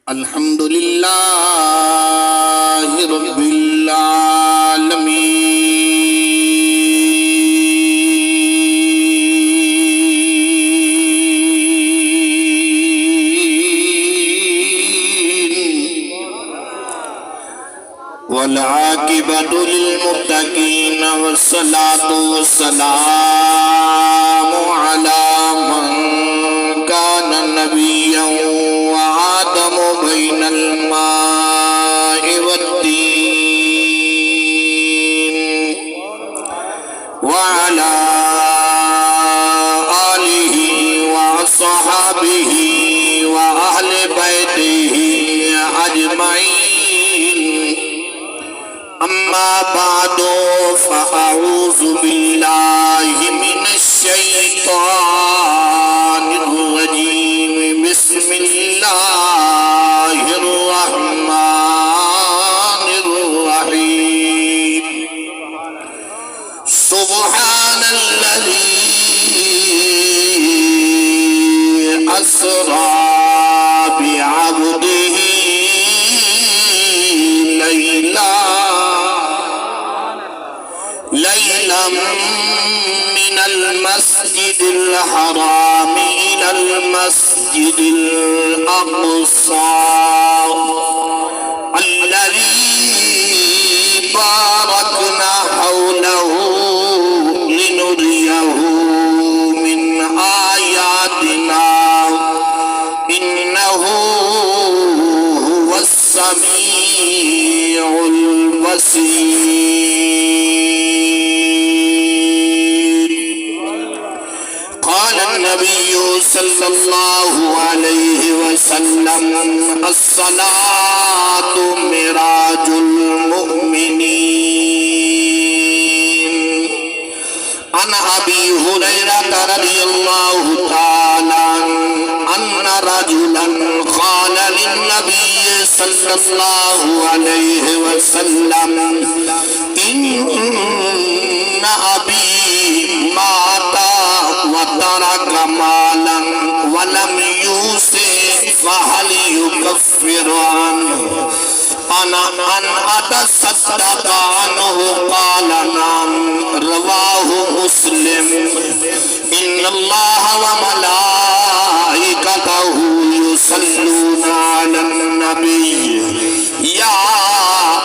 الحمد للہ رب العالمین والعاقبۃ للمتقین والصلاة والسلام علی من کان نبیا وآدم بین الماء والطین وعلی آلہ وصحبہ وأہل بیتہ اجمعین اما بعد فاعوذ باللہ من الشیطان الرجیم بسم اللہ الرحمن الرحیم سبحان الذی اسری بعبدہ ليلا من المسجد الحرام إلى المسجد الأقصى الذي باركنا حوله لنريه من آياتنا إنه هو السميع البصير النبي صلى الله عليه وسلم الصلاة معراج المؤمنين عن أبي هريرة رضي الله تعالى أن رجلا قال للنبي صلى الله عليه وسلم إن أبي مات وترك مالا ولم يوصي فهل يكفر عنه أنا أن أتصدق عنه قال نعم رواه مسلم إن الله وملائكته يصلون على النبي يا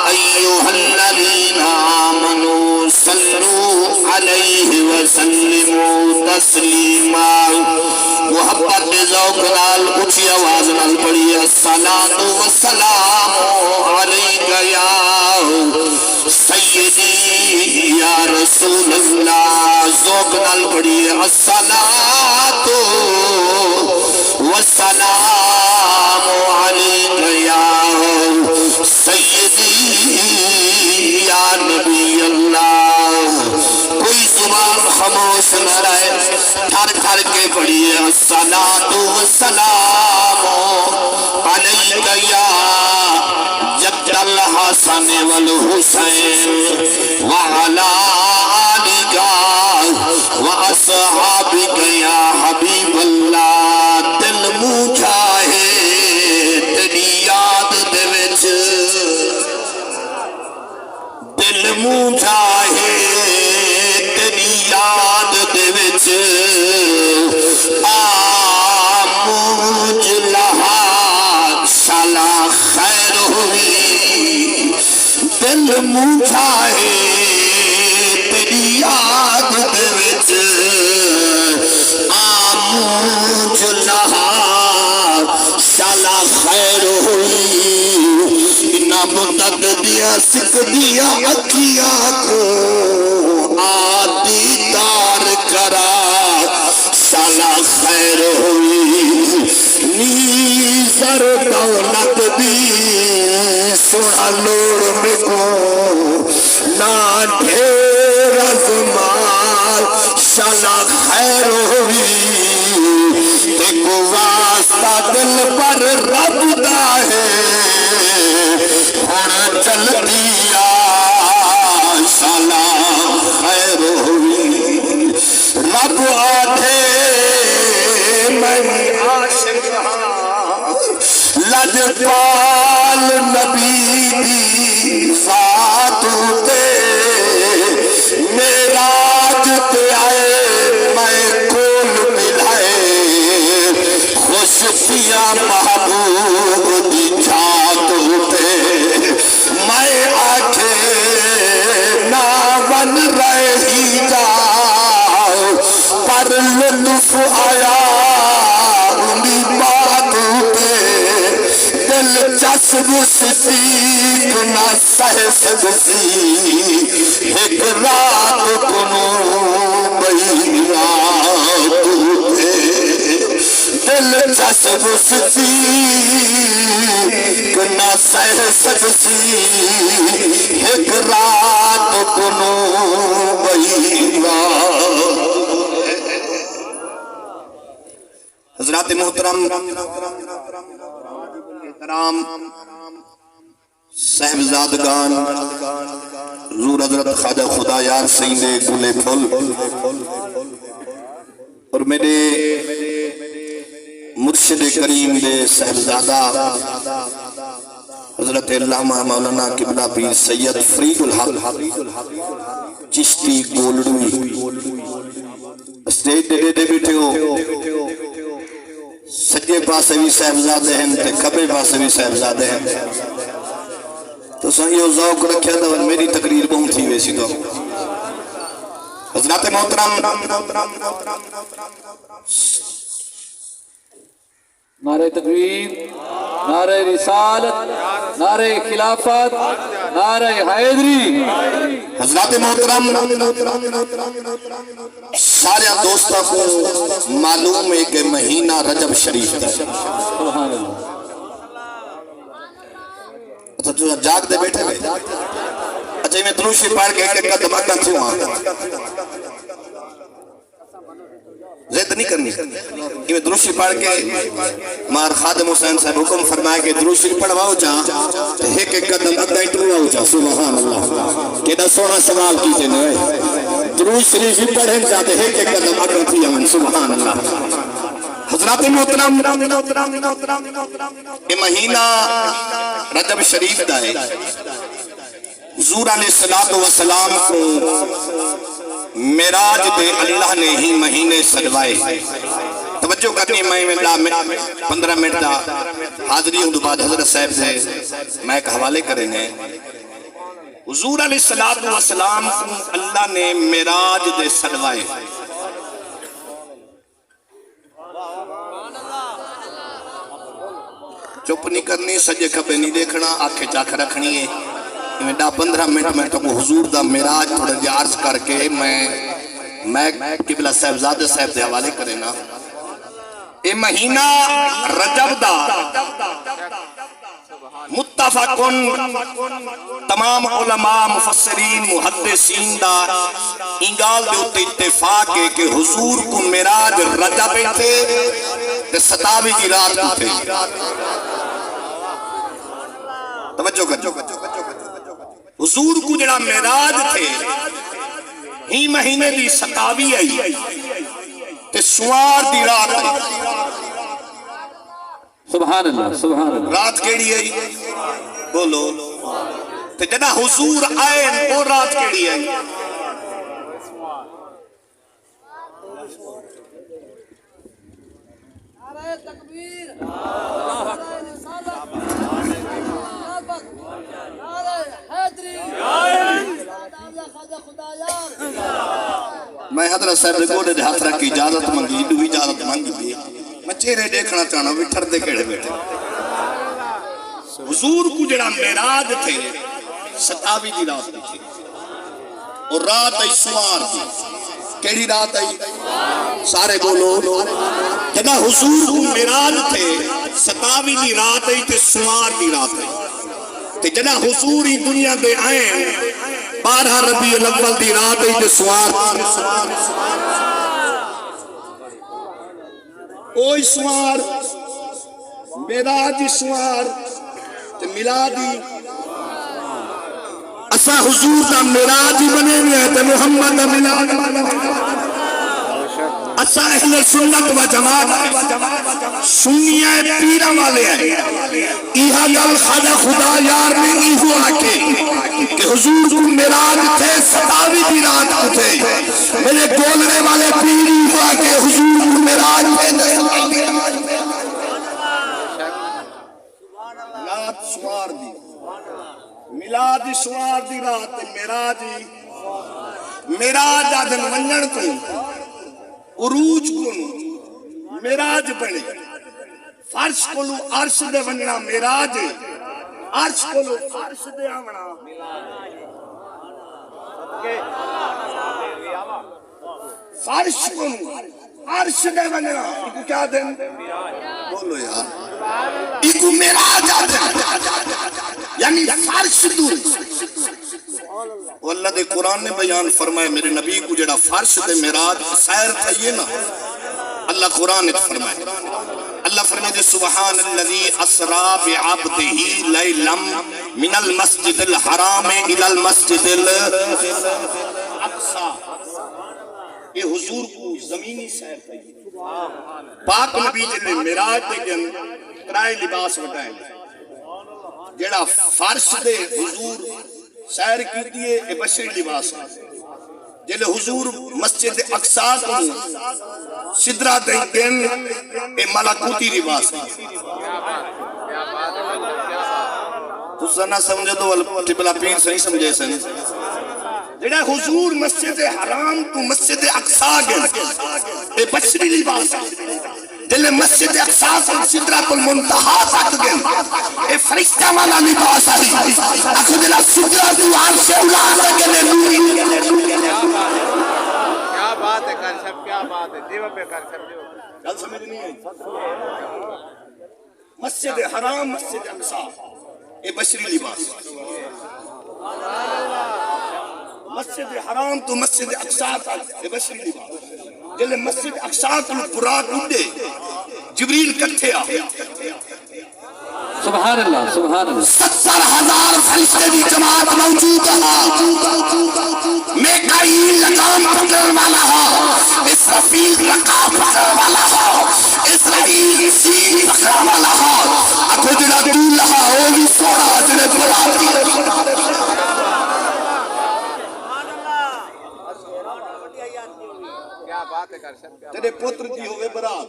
أيها الذين آمنوا صلوا عليه وسلموا تسلیما محبت ذوق نال اونچی آواز نال پڑھی الصلاۃ والسلام علیک یا سیدی یا رسول اللہ ذوق نال پڑھی الصلاۃ والسلام علیک یا سیدی یا نبی اللہ کوئی زبان خاموش نہ رہے تھر تھر کے پڑھیے الصلاۃ والسلام علیک یا جد الحسن والحسین وعلی آلک واصحابک یا حبیب اللہ دل منہ چاہے تیری یاد دے وچ دل منہ چاہے تیری یاد دے وچ آموج لہا سالا خیر ہوئی دل منہ چاہے تیری یاد دے وچ آموج لہا سالا خیر ہوئی مدد دیا سکھ دیا اکھیا کو آدھی دار کرا سالہ خیر ہوئی نیزر دولت دی سوڑا لوڑ میں کو نہ ڈھیر ازمال سالہ خیر ہوئی ایک واسطہ دل پر رب دا ہے چل دیا سلام خیر ہوئی رب آدھے میں عاشق لج لجپال نبی دی ذات تے معراج تے آئے میں کول ملائے خوشیاں محبوب دی چھات تے میں آکھے نہ بن رہی جاؤ پر لطف آیا انہی بات پہ دلچسپ صدیق نہ سہ سکسی ایک رات کنوں بیات پہ دلچسپ صدیق نہ سہ سکسی ایک رات کنوں بیات. حضرات محترم کرام صاحبزادگان حضور حضرت خواجہ خدا یار سیندے گلے پھل اور میرے مرشد کریم دے صاحبزادہ حضرت علامہ مولانا قبلہ پیر سید فرید الحق چشتی گولڑوی اسٹیج دے دے بیٹھے ہو. سجے پاسے بھی صاحبزادے ہیں تے کھبے پاسے بھی صاحبزادے ہیں تو سنگیو ذوق رکھیا تھا میری تقریر بہت تھی ویسی تو. حضرات محترم نعرہ تکبیر، نعرہ رسالت، نعرہ خلافت، نعرہ حیدری. حضرات محترم سارے دوستوں کو معلوم ہے کہ مہینہ رجب شریف ہے. سبحان اللہ. اچھا تو جاگ دے بیٹھے ہوئے اچھا میں دروشی پڑھ کے ایک قدم آگا تھی وہاں زید نہیں کرنی یہ میں دروشی پڑھ کے مار خادم حسین صاحب حکم فرمائے کہ دروشی پڑھواؤ جہاں ایک قدم آگا اترواؤ جہاں. سبحان اللہ کہ دا سونا سوال کیجئے نوے دروش شریفی پڑھیں جاتے ایک قدم آگا تھی ہمیں. سبحان اللہ. حضرات محترم یہ مہینہ رجب شریف دا ہے. حضور علیہ السلام کو معراج دے اللہ نے ہی مہینے سجوائے. توجہ کرنی میں 15 منٹ دا حاضری ہوں بعد حضرت صاحب سے میں ایک حوالے کریں گے. حضور علیہ السلام کو اللہ نے معراج دے سجوائے. چپ نہیں کرنی سجے کھبے نہیں دیکھنا آنکھیں چاک رکھنی ہے. میں 15 منٹ میں تو حضور دا معراج تھوڑا جی عرض کر کے میں قبلہ صاحبزادہ صاحب دے حوالے کرے نا. یہ مہینہ رجب دا متفقن تمام علماء مفسرین محدثین دا انگال دے ہوتے اتفاق ہے کہ حضور کو معراج رجب تھے تے 27 کی رات کو تھے. توجہ کر حضور کو جڑا معراج تھے ہی مہینے دی 27 آئی تے سوار دی رات آئی. سبحان اللہ سبحان اللہ. رات کیڑی آئی بولو تے جڑا حضور آئے وہ رات کیڑی آئی. نعرہ تکبیر، نعرہ رسالت، نعرہ حیدری، میں حضرت صاحب نے گوڑے دے ہاتھ رکھ کی اجازت منگی دو اجازت منگی دی میں چہرے دیکھنا چاہنا بھی ٹھر دے کیڑے بیٹھے. حضور کو جڑا معراج تھے 27 دی رات تھی اور رات آئی سوار تھی. کیڑی رات آئی سارے بولو جنا حضور کو معراج تھے 27 دی رات آئی تے سوار دی رات آئی تے جنا حضور ہی دنیا دے آئیں 12 ربیع الاول دی رات آئی تے سوار اوئی سوار معراج سوار تے میلادی اسا حضور دا معراج بنے ہوئے تے محمد دا میلاد اسا اہل سنت و جماعت سنی ہے پیرا والے ہیں ایہا گل خدا خدا یار نے ایہو آکے کہ حضور کو معراج تھے 27 دی رات کو تھے میرے گولنے والے پیر ایہو آکے حضور کو معراج تھے رات سوار دی میلاد سوار دی رات معراج آدن ونجن کو عروج کو معراج بنے فرش کولو عرش دے ونجنا معراج عرش کولو فرش دے آونا فرش کولو عرش دے ونجنا ایک کیا دن بولو یار ایک معراج آدن یعنی فرش دور اللہ دے قرآن نے بیان فرمائے میرے نبی کو جڑا فرش دے معراج سیر تھا یہ نا اللہ قرآن نے فرمائے اللہ فرمائے دے سبحان الذی اسرا بعبدہ لیلا من المسجد الحرام الى المسجد الاقصی یہ حضور کو زمینی سیر تھا یہ پاک نبی جلے معراج دے گن ترائے لباس وٹائیں جڑا فرش دے حضور سیر کی دیئے اے بشری لباس ہے جلے حضور مسجد اقصی کو صدرہ دن اے ملکوتی لباس ہے تو سنہ سمجھے تو ٹبلا پیر صحیح سمجھے سن جڑا حضور مسجد حرام تو مسجد اقصی گئے اے بشری لباس ہے دل مسجد اقصی کو سدرۃ المنتہا تک گئے اے فرشتہ والا لباس ہے اکھو دل سدرۃ العرش اولا لگنے نوری کیا بات ہے کر سب کیا بات ہے دیو پہ کر سب دیو گل سمجھ نہیں آئی مسجد حرام مسجد اقصی اے بشری لباس مسجد حرام تو مسجد اقصی تک اے بشری لباس جلے مسجد اقصی کو براق اٹھے جبریل کٹھے آ سبحان اللہ سبحان اللہ 70,000 فرشتے دی جماعت موجود ہے میکائیل لگام پکڑ والا ہو اسرافیل رقاب پکڑ والا ہو اسرائیل سین پکڑ والا ہو اکھو جڑا دولہا ہو بھی سوڑا جڑے براق کیا بات ہے کر سب کیا جڑے پتر دی ہوئے برات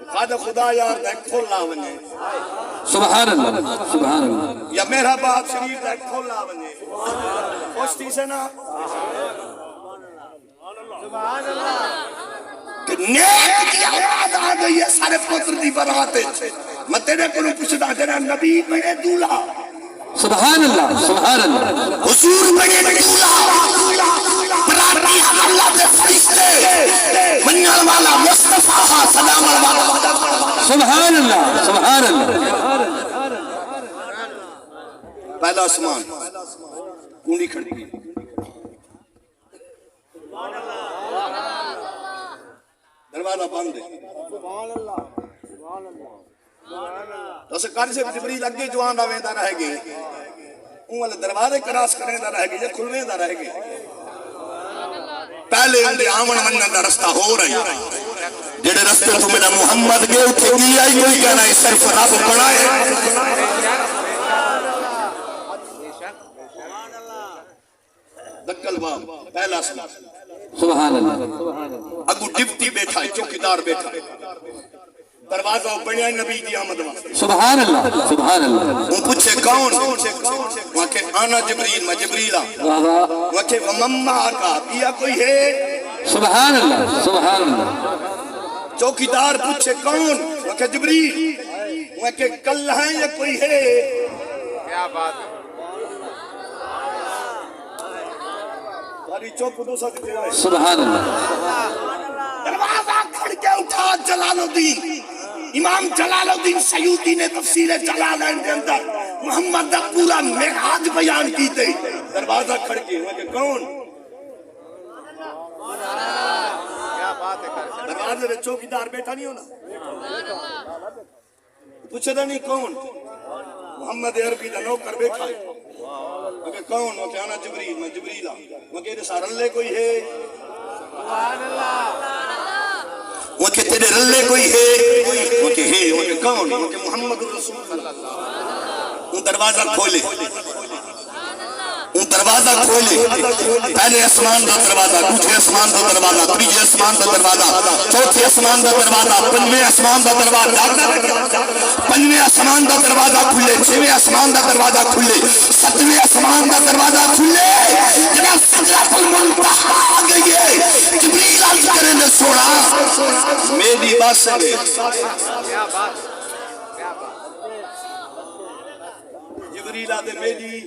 خدا خدا یار دے کھولا ونجے سبحان اللہ سبحان اللہ یا میرا باپ شریف دے کھولا ونجے خوشتی سے نا کہ نیک کی اولاد آ گئی ہے سارے پتر دی برات میں تیرے کو پوچھدا جڑا نبی بنے دولہا سبحان اللہ حضور بنے دولہا براتی اللہ دے فرشتے منال والا مصطفیٰ سلام والا سبحان اللہ سبحان اللہ پہلا آسمان کنڈی کھڑکی دروازہ بند ہے تو اسے کار سے جبریل اگے جوان دا ویندا رہے گی اون والے دروازے کراس کرنے دا رہے گی یا کھلویں دا رہے گی پہلے اندے آمن منن دا رستہ ہو رہا ہے جڑے رستے تو میرا محمد گئے اتھے کی آئی کوئی کہنا ہے صرف رب بنائے دکل باب پہلا آسمان سبحان اللہ اگو ڈپٹی بیٹھا ہے چوکیدار بیٹھا ہے دروازہ بنیا نبی دی آمد واسطے سبحان اللہ سبحان اللہ وہ پوچھے کون وہاں کہ آنا جبریل میں جبریل واہ واہ وہاں کہ مما کا بیا کوئی ہے سبحان اللہ سبحان اللہ چوکیدار پوچھے کون وہاں کہ جبریل وہاں کہ کل ہیں یا کوئی ہے کیا بات ہے تاری چوک دو ساتھ دے رہے سبحان اللہ دروازہ کھڑ کے اٹھا جلال الدین امام جلال الدین سیوطی نے تفسیر جلالین کے اندر محمد دا پورا معراج بیان کیتے دروازہ کھڑ کے وہاں کہ کون کیا بات ہے کر سب دروازے میں چوکیدار بیٹھا نہیں ہونا پوچھے دا نہیں کون محمد عربی دا نوکر بیٹھا ہے وہاں کہ کون وہاں کہ آنا جبریل میں جبریل ہوں وہاں کہ رسال اللہ کوئی ہے وہ کہ تیرے رلے کوئی ہے، وہ کہ ہے، وہ کہ کون؟ وہ کہ محمد رسول اللہ۔ وہ دروازہ کھولے، وہ دروازہ کھولے، پہلے اسمان دا دروازہ، دوسرے اسمان دا دروازہ، تیسرے اسمان دا دروازہ، چوتھے اسمان دا دروازہ، پنجویں اسمان دا دروازہ، پنجویں اسمان دا دروازہ کھلے، چھویں اسمان دا دروازہ کھلے، ستویں اسمان دا دروازہ کھلے، جناب سدرۃ المنتہا آ گئی ہے۔ جبریل عرض کرے نے سونا میری بات سنے، جبریل آدھے میری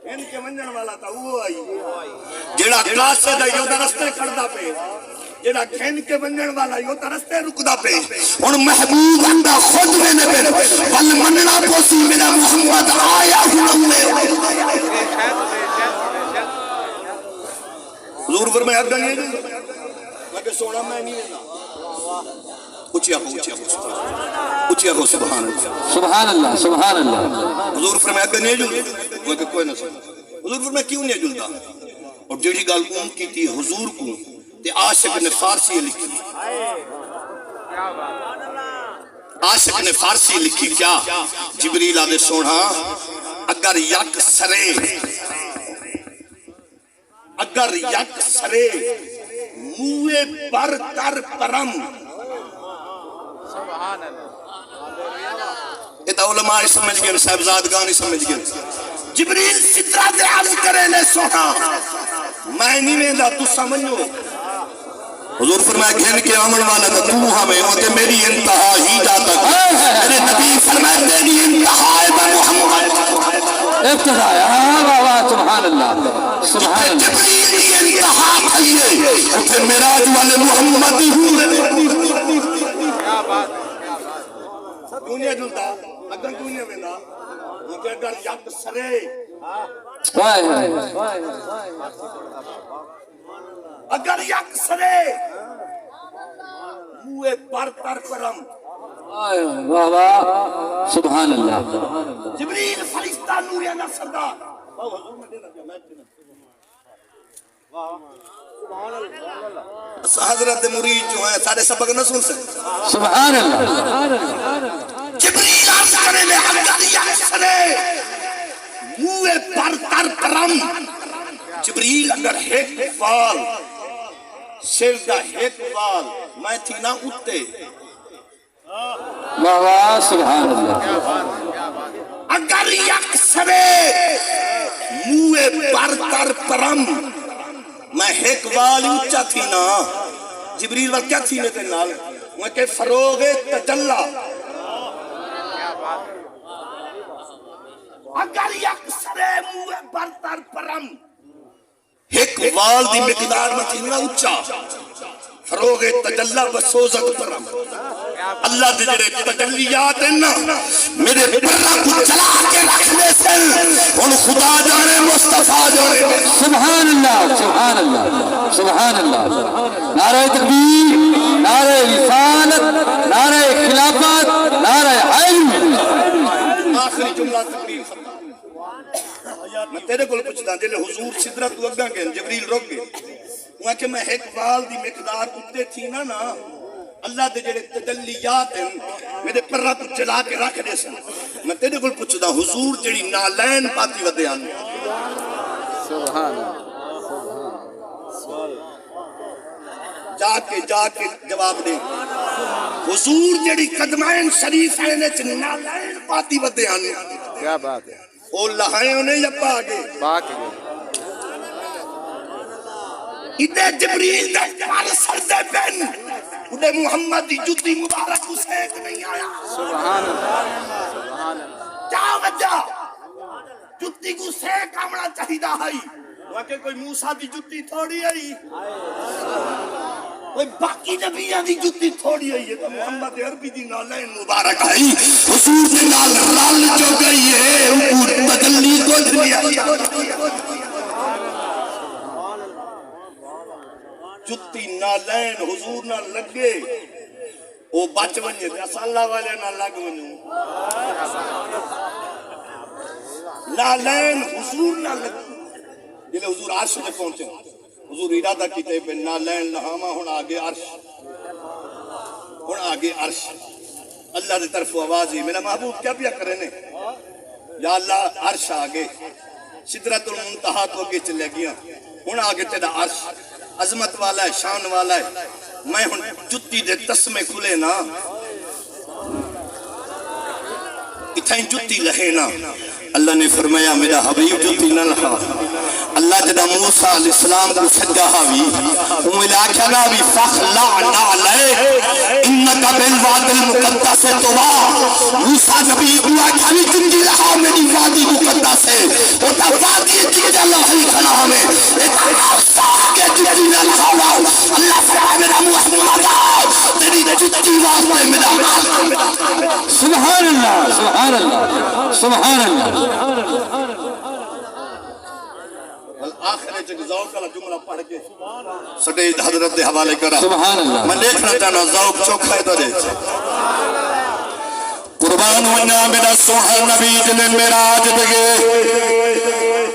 ان کے منجن والا تھا وہ آئی جیڑا کلاس سے دا یو دا رستے کھڑدا پہ، جیڑا کھین کے منجن والا یو دا رستے رکدا پہ، ان محبوب اندہ خود میں نے پہ بل مننا پوسی میرا محمد آیا ہوا میں حضور فرمایا اب گئے لگے سونا میں نہیں لینا اچھیا کو سبحان اللہ سبحان اللہ سبحان اللہ حضور فرمایا کہ نہیں جلتا، میں کہ کوئی نہ سنا، حضور فرمایا کیوں نہیں جلتا؟ اور جڑی گال قوم کی تھی حضور کو تے عاشق نے فارسی لکھی، عاشق نے فارسی لکھی کیا؟ جبریل آدھے سونا اگر یک سرے موے پر تر پرم، یہ تو علماء سمجھ گئے، صاحبزادگان سمجھ گئے۔ جبریل سدرہ دے عرض کرے نے سونا میں نہیں ویندا تو سمجھو، حضور فرمایا گھن کے آمن والا تو ہمیں وہ کہ میری انتہا ہی جاتا ہے، میرے نبی فرمایا میری انتہا ہے محمد ابتدا بابا سبحان اللہ سبحان اللہ جبریل کی انتہا ہے پھر معراج والے محمد ہی ہوں دنیا جلتا اگر دنیا میں نا وہ کہ اگر یک سرے اگر یک سرے موے پر تر کرم بابا سبحان اللہ جبریل فرشتہ نوریہ نہ سردار حضرت مرید جو ہیں سارے سبق نہ سن سکتے سبحان اللہ جبریل عرض کرے لے اگر یک سرے موے پر تر کرم، جبریل اگر ایک وال سر دا ایک وال میں تھی نہ اٹھتے، بابا سبحان اللہ اگر یک سرے موے پر تر پرم میں ایک وال اونچا تھی نا، جبریل وال کیا تھی میرے نال میں کہ فروغ تجلہ، اگر یک سرے موے پر تر پرم ایک وال دی مقدار میں تھی نا اونچا، فروغ تجلہ بسوزت پرم، اللہ دے جڑے تجلیات ہیں نا میرے پرہ کو چلا کے رکھنے سے ان خدا جانے مصطفیٰ جانے سبحان اللہ سبحان اللہ سبحان اللہ نعرہ تکبیر، نعرہ رسالت، نعرہ خلافت، نعرہ علم۔ آخری جملہ تقریر میں تیرے کو پوچھتا جلے حضور سدرت تو اگاں گئے جبریل روک گئے وہاں کہ میں ایک وال دی مقدار اتے تھی نا اللہ دے جڑے تجلیات ہیں میرے پرہ کو چلا کے رکھ دے سن، میں تیرے کو پوچھتا حضور جڑی نالین پاتی ودے آنے سبحان جا کے جواب دے حضور جڑی قدمائن شریف ہیں نالین پاتی ودے آنے کیا بات ہے، وہ لہائیں انہیں یا پاگے پاک ادھے جبریل دے پال سردے پین انہیں محمد دی جتی مبارک اسیک نہیں آیا، سبحان اللہ سبحان اللہ کیا وجہ جتی کو سیک آمنا چاہیدہ ہے، وہاں کہ کوئی موسیٰ دی جتی تھوڑی ہے، کوئی باقی نبیان دی جتی تھوڑی ہے، یہ تو محمد عربی دی نالین مبارک ہے، حضور دی نال رال جو گئی ہے اوپر تجلی کو دنیا جتی نالین حضور نہ لگے وہ بچ ونجے اسا اللہ والے نہ لگ ونجو، نالین حضور نہ لگے جلے حضور عرش میں پہنچے حضور ارادہ کیتے پہ نہ لین نہاما ہن آگے عرش، ہن آگے عرش اللہ دی طرف آواز ہی میرا محبوب کیا پیا کرے نے یا اللہ عرش آگے سدرۃ المنتہا تو اگے چلے گیا ہن آگے تیرا عرش عظمت والا ہے شان والا ہے میں ہن جتی دے تسمے کھلے نا اتھائیں جتی رہے نا اللہ نے فرمایا میرا حبیب جتی نہ لہا اللہ جدا موسیٰ علیہ السلام کو سجا ہوئی ملا کہنا بھی فَخْلَعْنَا عَلَيْهِ اِنَّكَ بِالْوَادِ الْمُقَدَّسِ طُوَا موسیٰ نبی دعا کھانی جنگی رہا میری وادی مقدس ہے اور تا وادی کی جلہ ہی کھنا ہمیں ایک موسیٰ کے جتی نہ لہا اللہ فرمائے میرا محمد تیری جتی واسطے میرا سبحان اللہ سبحان اللہ سبحان اللہ آخر جگ ذوق کا جملہ پڑھ کے سٹیج حضرت دے حوالے کرا سبحان اللہ میں دیکھنا چاہنا ذوق چوکھا ہے تو دے قربان ہونا میرا سوہر نبی جن میراج دگے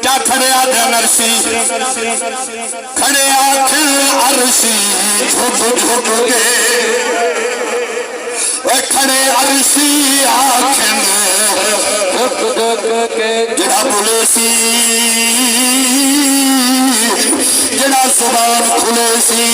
کیا کھڑے آدھے عرشی کھڑے آدھے عرشی جھوٹ جھوٹ کے کھڑے عرشی آنکھیں جڑا بولے سی جڑا زبان کھلے سی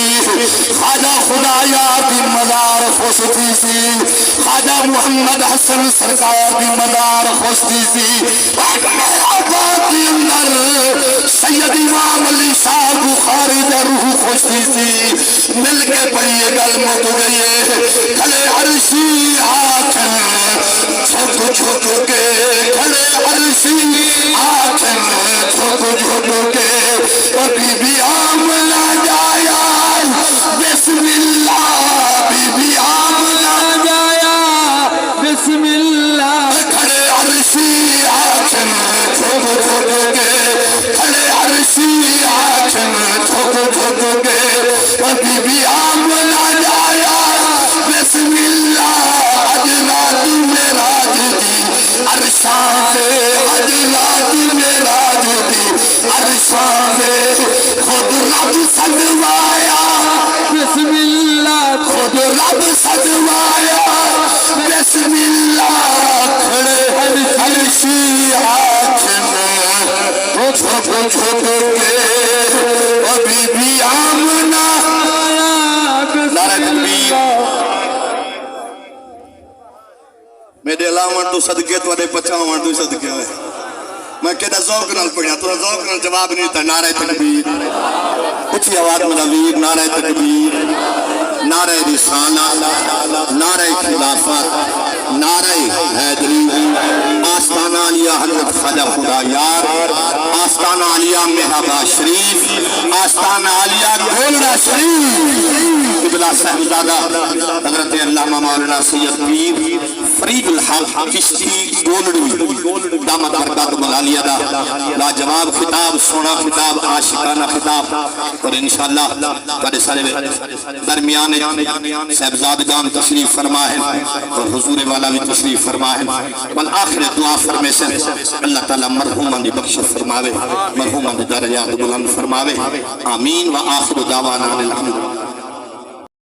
خواجہ خدایا بھی مدار خوشتی سی خواجہ محمد حسن سرکار بھی مدار خوشتی سی باقی اندر سید امام علی شاہ بخاری دے روح خوشتی سی مل کے پڑھئے گل مت گئیے کھلے عرشی آنکھیں چھوٹ چھوٹ کے کھلے عرشی آنکھیں چھوٹ چھوٹ کے بی بی آمنہ جایا بسم اللہ بی بی آمنہ جایا بسم اللہ کھڑے عرشی آنکھیں چھوٹ چھوٹ کے کھڑے عرشی آنکھیں چھوٹ چھوٹ کے بی بی آمنہ جایا بسم اللہ اجلات میراج دی عرشاں سے اجلات میراج دی عرشاں سے خود رب سجوایا بسم اللہ خود رب سجوایا بسم اللہ کھڑے عرشی آنکھیں چھوٹ چھوٹ کے بی بی آمنہ نعرہ تکبیر میرے علاوہ تو صدقے تو اڑے پچاوان تو صدقے ہوئے میں کہتا ذوق نال پڑھیا تو ذوق نال جواب نہیں تھا نعرہ تکبیر اچھی آواز میں نویر نعرہ تکبیر نعرہ رسالہ نعرہ خلافت نعرہ حیدری آستانہ علیہ حضرت خواجہ خدا یار آستانہ علیہ محبہ شریف آستانہ علیہ گولڑا شریف قبلہ صاحبزادہ حضرت علامہ مولانا سید پیر فرید الحق چشتی گولڑی دامت برکات ملالیہ دا لاجواب خطاب سونا خطاب عاشقانہ خطاب اور انشاءاللہ بڑے سارے درمیان صاحبزادگان تشریف فرما ہے اور حضور والا بھی تشریف فرما ہے والآخر دعا فرمے سے اللہ تعالیٰ مرحومان دی بخشت فرماوے مرحومان دی درجات بلند فرماوے آمین و آخر دعوانا الحمد